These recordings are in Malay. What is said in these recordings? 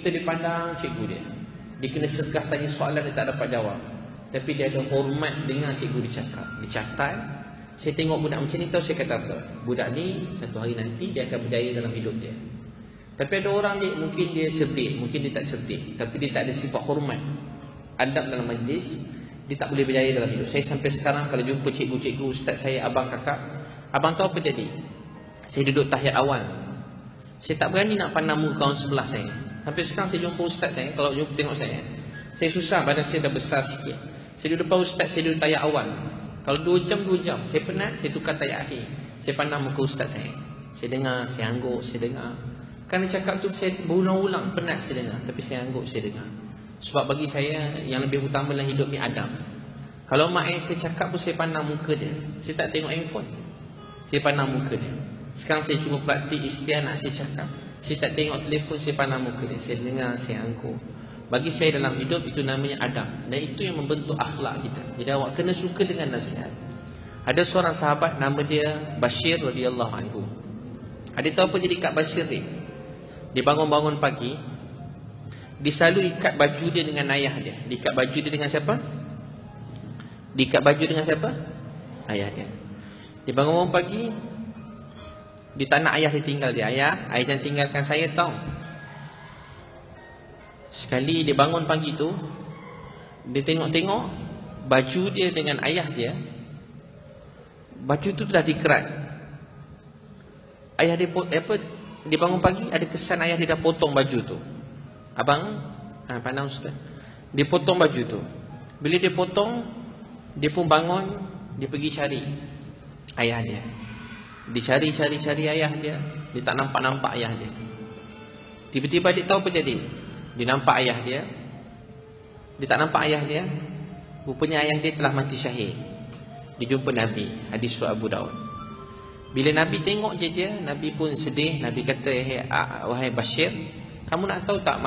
Kita dipandang cikgu dia. Dia kena segah tanya soalan, dia tak dapat jawab. Tapi dia ada hormat dengan cikgu dia cakap. Dia catat. Saya tengok budak macam ni, tahu saya kata apa? Budak ni satu hari nanti dia akan berjaya dalam hidup dia. Tapi ada orang dia, mungkin dia cerdik, mungkin dia tak cerdik, tapi dia tak ada sifat hormat, adab dalam majlis, dia tak boleh berjaya dalam hidup. Saya sampai sekarang kalau jumpa cikgu-cikgu, ustaz saya, abang, kakak, abang tahu apa jadi? Saya duduk tahiyat awal. Saya tak berani nak pandang muka kawan sebelah saya. Sampai sekarang saya jumpa ustaz saya, kalau jumpa tengok saya susah, badan saya dah besar sikit. Saya duduk depan ustaz, saya duduk tahiyat awal. Kalau 2 jam, saya penat, saya tukar tahiyat akhir. Saya pandang muka ustaz saya. Saya dengar, saya angguk, saya dengar. Kerana cakap tu saya berulang-ulang, penat saya dengar, tapi saya angguk, saya dengar. Sebab bagi saya yang lebih utama dalam hidup ni adab. Kalau mak ayah saya cakap pun saya pandang muka dia. Saya tak tengok handphone, saya pandang muka dia. Sekarang saya cuma praktik istiar nak saya cakap. Saya tak tengok telefon, saya pandang muka dia. Saya dengar, saya angguk. Bagi saya dalam hidup itu namanya adab. Dan itu yang membentuk akhlak kita. Jadi awak kena suka dengan nasihat. Ada seorang sahabat nama dia Bashir radhiyallahu anhu. Ada tahu apa jadi Kak Bashir ni? Dia bangun-bangun pagi, dia selalu ikat baju dia dengan ayah dia. Dia ikat baju dia dengan siapa? Dia ikat baju dengan siapa? Ayah dia. Dia bangun-bangun pagi, dia tak nak ayah dia tinggal dia. Ayah jangan tinggalkan saya tau. Sekali dia bangun pagi tu, dia tengok-tengok baju dia dengan ayah dia, baju tu dah dikerat. Ayah dia dia bangun pagi, ada kesan ayah dia dah potong baju tu. Abang, pandang ustaz, dia potong baju tu. Bila dia potong, dia pun bangun, dia pergi cari ayah dia. Dia cari ayah dia, dia tak nampak ayah dia. Tiba-tiba dia tahu apa jadi. Dia nampak ayah dia, dia tak nampak ayah dia. Rupanya ayah dia telah mati syahid. Dia jumpa Nabi, hadis surah Abu Daud. Bila Nabi tengok je dia, Nabi pun sedih. Nabi kata, wahai Bashir, kamu nak tahu tak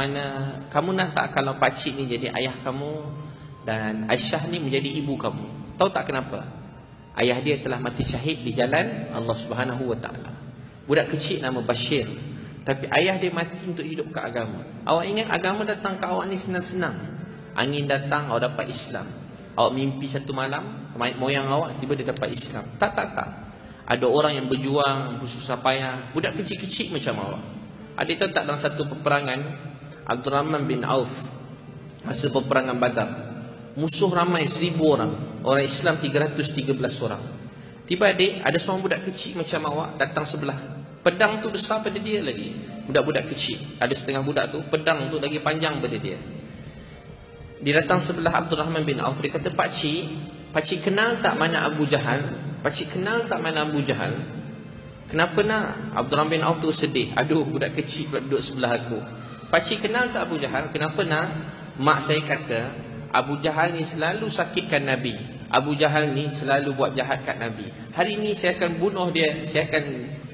kamu nak tak kalau pakcik ni jadi ayah kamu dan Aisyah ni menjadi ibu kamu? Tahu tak kenapa? Ayah dia telah mati syahid di jalan Allah Subhanahu wa taala. Budak kecil nama Bashir, tapi ayah dia mati untuk hidup ke agama. Awak ingat agama datang ke awak ni senang-senang. Angin datang, awak dapat Islam. Awak mimpi satu malam, moyang awak tiba dia dapat Islam. Tak. Ada orang yang berjuang, bersusah payah. Budak kecil-kecil macam awak. Ada tahu tak dalam satu peperangan, Abdul Rahman bin Auf, masa peperangan Badar, musuh ramai 1000 orang, orang Islam 313 orang. Tiba adik, ada seorang budak kecil macam awak datang sebelah. Pedang tu besar pada dia lagi. Budak-budak kecil, ada setengah budak tu, pedang tu lagi panjang pada dia. Dia datang sebelah Abdul Rahman bin Auf. Dia kata, Pakcik kenal tak mana Abu Jahal? Pakcik kenal tak mana Abu Jahal? Kenapa nak? Abdul Rahman bin Auf tu sedih. Aduh, budak kecil pula duduk sebelah aku. Pakcik kenal tak Abu Jahal? Kenapa nak? Mak saya kata, Abu Jahal ni selalu sakitkan Nabi. Abu Jahal ni selalu buat jahat kat Nabi. Hari ni saya akan bunuh dia.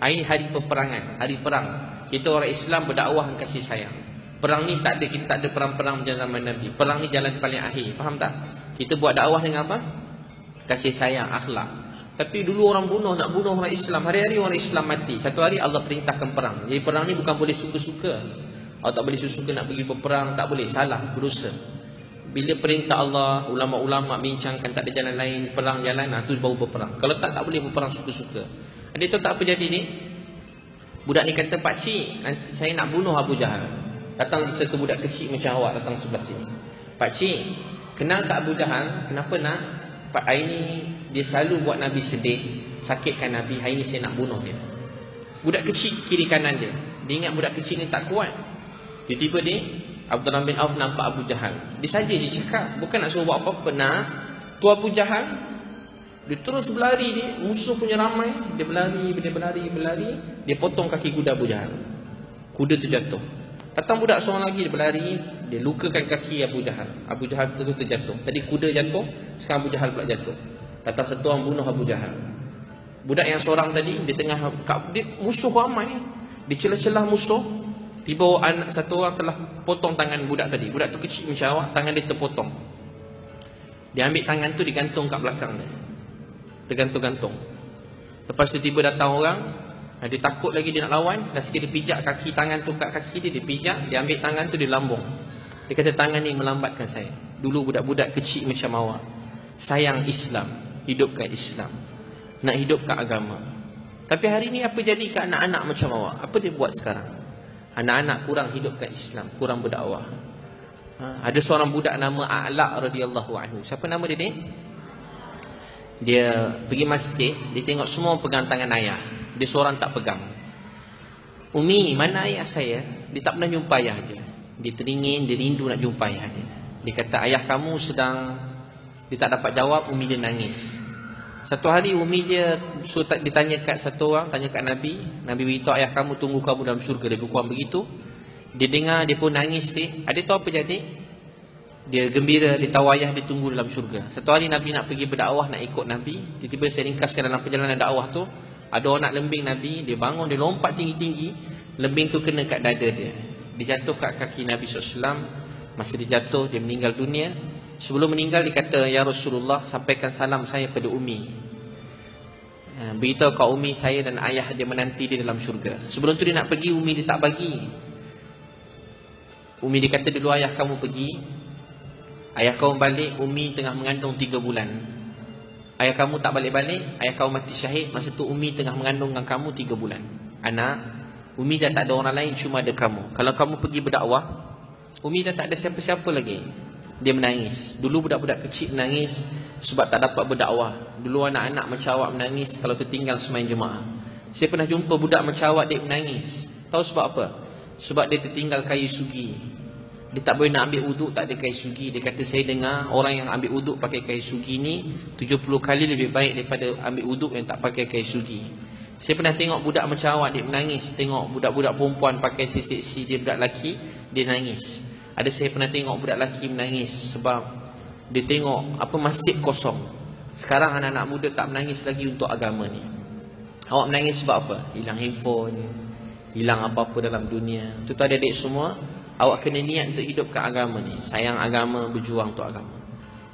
Ini hari peperangan, hari perang. Kita orang Islam berdakwah kasih sayang. Perang ni tak ada, kita tak ada perang-perang macam zaman Nabi. Perang ni jalan paling akhir, faham tak? Kita buat dakwah dengan apa? Kasih sayang, akhlak. Tapi dulu orang nak bunuh orang Islam. Hari-hari orang Islam mati. Satu hari Allah perintahkan perang. Jadi perang ni bukan boleh suka-suka. Allah tak boleh suka nak pergi berperang, tak boleh, salah, berdosa. Bila perintah Allah, ulama-ulama bincangkan tak ada jalan lain, perang jalan, tu baru berperang. Kalau tak boleh berperang suka-suka. Ada tahu tak apa jadi ni? Budak ni kata, Pakcik, nanti saya nak bunuh Abu Jahal. Datang satu budak kecil macam awak datang sebelah sini. Pakcik, kenal tak Abu Jahal? Kenapa nak? Pak, hari ni dia selalu buat Nabi sedih, sakitkan Nabi. Hari ni saya nak bunuh dia. Budak kecil kiri kanan dia. Dia ingat budak kecil ni tak kuat. Tiba-tiba dia, Abdul Rahman bin Auf nampak Abu Jahal. Dia saja je cakap, bukan nak suruh buat apa-apa. Tu Abu Jahal, dia terus berlari ni, musuh punya ramai. Dia berlari. Dia potong kaki kuda Abu Jahal. Kuda tu jatuh. Datang budak seorang lagi, dia berlari, dia lukakan kaki Abu Jahal. Abu Jahal terus terjatuh. Tadi kuda jatuh, sekarang Abu Jahal pula jatuh. Datang satu orang bunuh Abu Jahal. Budak yang seorang tadi, dia tengah, musuh ramai, dia celah-celah musuh. Tiba satu orang telah potong tangan budak tadi. Budak tu kecil macam awak, tangan dia terpotong. Dia ambil tangan tu, digantung kat belakang dia. Tergantung-gantung. Lepas tu tiba datang orang, Dia takut lagi dia nak lawan. Dah sikit dia pijak kaki tangan tu kat kaki dia. Dia pijak, dia ambil tangan tu, dia lambung. Dia kata tangan ni melambatkan saya. Dulu budak-budak kecil macam awak, sayang Islam, hidupkan Islam, nak hidupkan agama. Tapi hari ni apa jadi ke anak-anak macam awak? Apa dia buat sekarang? Anak-anak kurang hidupkan Islam, kurang berdakwah. Ada seorang budak nama A'la radhiyallahu anhu. Siapa nama dia ni? Dia pergi masjid, dia tengok semua pegang tangan ayah, dia seorang tak pegang. Umi, mana ayah saya? Dia tak pernah jumpa ayah dia. Dia teringin, dia rindu nak jumpa ayah dia. Dia kata ayah kamu sedang, dia tak dapat jawab. Umi dia nangis. Satu hari umi dia ditanya kat satu orang, tanya kat Nabi. Nabi beritahu ayah kamu tunggu kamu dalam syurga. Dia kurang begitu. Dia dengar, dia pun nangis dia. Ada tahu apa jadi? Dia gembira, dia tahu ayah dia tunggu dalam syurga. Satu hari Nabi nak pergi berdakwah, nak ikut Nabi. Tiba-tiba saya ringkaskan dalam perjalanan dakwah tu, ada orang nak lembing Nabi. Dia bangun, dia lompat tinggi-tinggi. Lembing tu kena kat dada dia. Dia jatuh kat kaki Nabi SAW. Masa dia jatuh, dia meninggal dunia. Sebelum meninggal dia kata, ya Rasulullah, sampaikan salam saya pada Umi. Beritahu kat Umi saya dan ayah dia menanti dia dalam syurga. Sebelum tu dia nak pergi, Umi dia tak bagi. Umi dia kata dulu ayah kamu pergi, ayah kamu balik, Umi tengah mengandung 3 bulan. Ayah kamu tak balik-balik, ayah kamu mati syahid. Masa tu Umi tengah mengandung dengan kamu 3 bulan. Anak, Umi dah tak ada orang lain, cuma ada kamu. Kalau kamu pergi berdakwah, Umi dah tak ada siapa-siapa lagi. Dia menangis. Dulu budak-budak kecil menangis sebab tak dapat berdakwah. Dulu anak-anak macam awak menangis kalau tertinggal semain jemaah. Saya pernah jumpa budak macam awak, dia menangis. Tahu sebab apa? Sebab dia tertinggal kayu sugi. Dia tak boleh nak ambil uduk, tak ada kayu sugi. Dia kata saya dengar orang yang ambil uduk pakai kayu sugi ni 70 kali lebih baik daripada ambil uduk yang tak pakai kayu sugi. Saya pernah tengok budak macam awak, dia menangis. Tengok budak-budak perempuan pakai seksi, dia budak lelaki, dia nangis. Ada saya pernah tengok budak lelaki menangis sebab dia tengok apa masjid kosong. Sekarang anak-anak muda tak menangis lagi untuk agama ni. Awak menangis sebab apa? Hilang handphone, hilang apa-apa dalam dunia. Tuan-tuan adik-adik semua, awak kena niat untuk hidupkan agama ni. Sayang agama, berjuang untuk agama.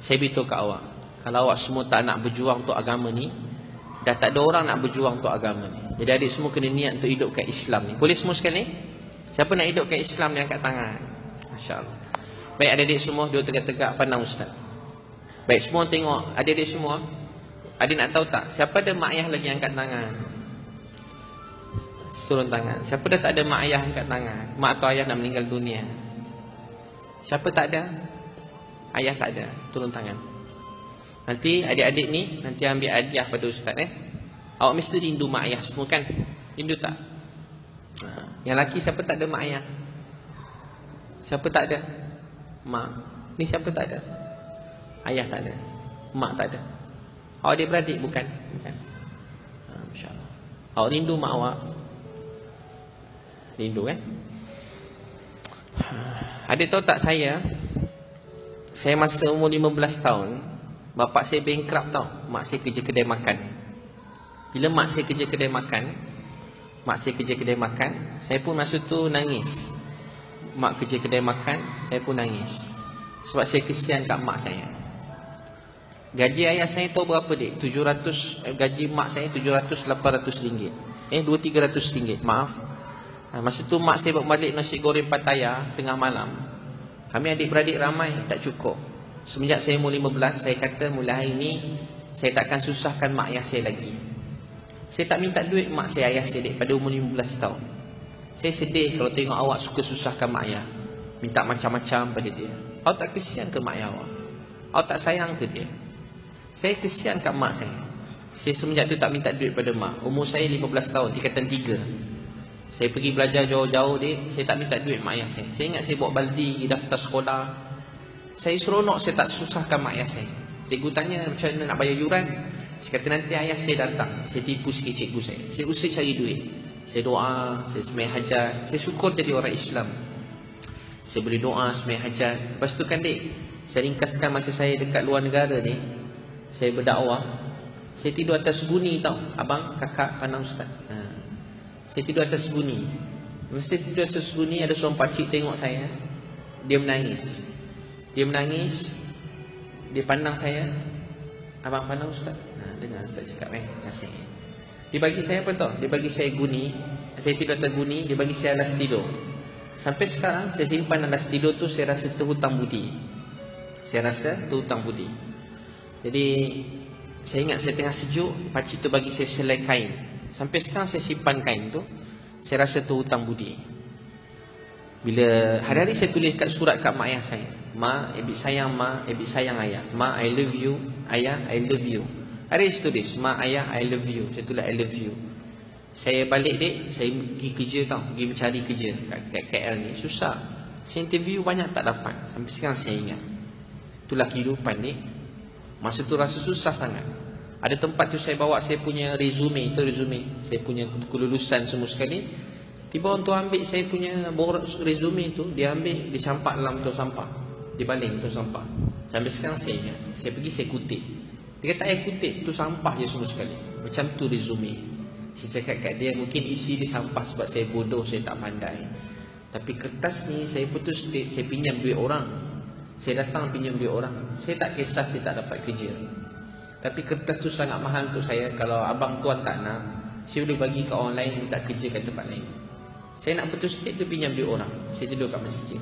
Saya beritahu kat awak, kalau awak semua tak nak berjuang untuk agama ni, dah tak ada orang nak berjuang untuk agama ni. Jadi adik semua kena niat untuk hidupkan Islam ni. Boleh semua sekali? Siapa nak hidupkan Islam ni angkat tangan. Masya-Allah. Baik adik-adik semua duduk tegak-tegak pandang ustaz. Baik semua tengok adik-adik semua. Adik nak tahu tak siapa ada mak ayah lagi angkat tangan? Turun tangan. Siapa dah tak ada mak ayah angkat tangan? Mak atau ayah nak meninggal dunia. Siapa tak ada? Ayah tak ada. Turun tangan. Nanti adik-adik ni nanti ambil hadiah pada ustaz Awak mesti rindu mak ayah semua kan? Rindu tak? Yang lelaki siapa tak ada mak ayah? Siapa tak ada? Mak. Ni siapa tak ada? Ayah tak ada. Mak tak ada. Awak adik-beradik bukan? Bukan. Masya-Allah. Awak rindu mak awak? Rindu kan? Adik tahu tak saya masa umur 15 tahun, bapak saya bankrupt tau. Mak saya kerja kedai makan. Bila mak saya kerja kedai makan, saya pun masa tu nangis. Mak kerja kedai makan, saya pun nangis. Sebab saya kesian kat mak saya. Gaji ayah saya tahu berapa dik? 700, gaji mak saya 700-800 ringgit. 200-300 ringgit, maaf. Masa tu mak saya bawa balik nasi goreng Pattaya tengah malam. Kami adik-beradik ramai, tak cukup. Semenjak saya umur 15, saya kata mulai hari ini saya takkan susahkan mak ayah saya lagi. Saya tak minta duit mak saya, ayah saya pada umur 15 tahun. Saya sedih kalau tengok awak suka susahkan mak ayah, minta macam-macam pada dia. Awak tak kesian ke mak ayah awak? Awak tak sayang ke dia? Saya kesian kat mak saya. Saya semenjak tu tak minta duit pada mak. Umur saya 15 tahun, tingkatan 3. Saya pergi belajar jauh-jauh dia, saya tak minta duit mak ayah saya. Saya ingat saya bawa baldi, daftar sekolah. Saya seronok saya tak susahkan mak ayah saya. Cikgu tanya macam mana nak bayar yuran. Saya kata nanti ayah saya datang, saya tipu sikit cikgu saya. Saya usaha cari duit. Saya doa, saya sembahyang hajat. Saya syukur jadi orang Islam. Saya beri doa, sembahyang hajat. Lepas tu kan dik, saya ringkaskan masa saya dekat luar negara ni, saya berdakwah. Saya tidur atas guni tau. Abang, kakak, pandang ustaz. Saya tidur atas guni. Masa saya tidur atas guni, ada seorang pakcik tengok saya. Dia menangis. Dia pandang saya. Abang pandang ustaz. Dengar ustaz cakap terima kasih. Dia bagi saya apa tau? Dia bagi saya guni. Saya tidur atas guni, dia bagi saya alas tidur. Sampai sekarang saya simpan alas tidur tu, saya rasa terhutang budi. Saya rasa terhutang budi. Jadi saya ingat saya tengah sejuk, pakcik tu bagi saya selai kain. Sampai sekarang saya simpan kain tu. Saya rasa terhutang budi. Bila hari-hari saya tulis kat surat kat mak ayah saya, "Ma, ebik sayang ma, ebik sayang ayah. Ma, I love you. Ayah, I love you." Hari saya tulis, "Ma, ayah, I love you." Saya tulis I love you. Saya balik dek, saya pergi kerja tau, pergi mencari kerja kat KL ni. Susah. Saya interview banyak tak dapat. Sampai sekarang saya ingat. Itulah kehidupan dek. Masa tu rasa susah sangat. Ada tempat tu saya bawa saya punya resume, itu resume. Saya punya kelulusan semua sekali. Tiba orang tu ambil saya punya resume tu, dia ambil, dia campak dalam tong sampah. Dia baling tong sampah. Sampai sekarang saya ingat. Saya pergi saya kutip. Dia kata, kutip tu sampah je semua sekali. Macam tu resume. Saya cakap kat dia, mungkin isi dia sampah sebab saya bodoh, saya tak pandai. Tapi kertas ni saya putus state, saya pinjam duit orang. Saya datang pinjam duit orang. Saya tak kisah saya tak dapat kerja. Tapi kertas tu sangat mahal untuk saya. Kalau abang tuan tak nak, saya boleh bagi ke orang lain minta kerja kat tempat lain. Saya nak putus state tu pinjam duit orang. Saya tidur kat masjid.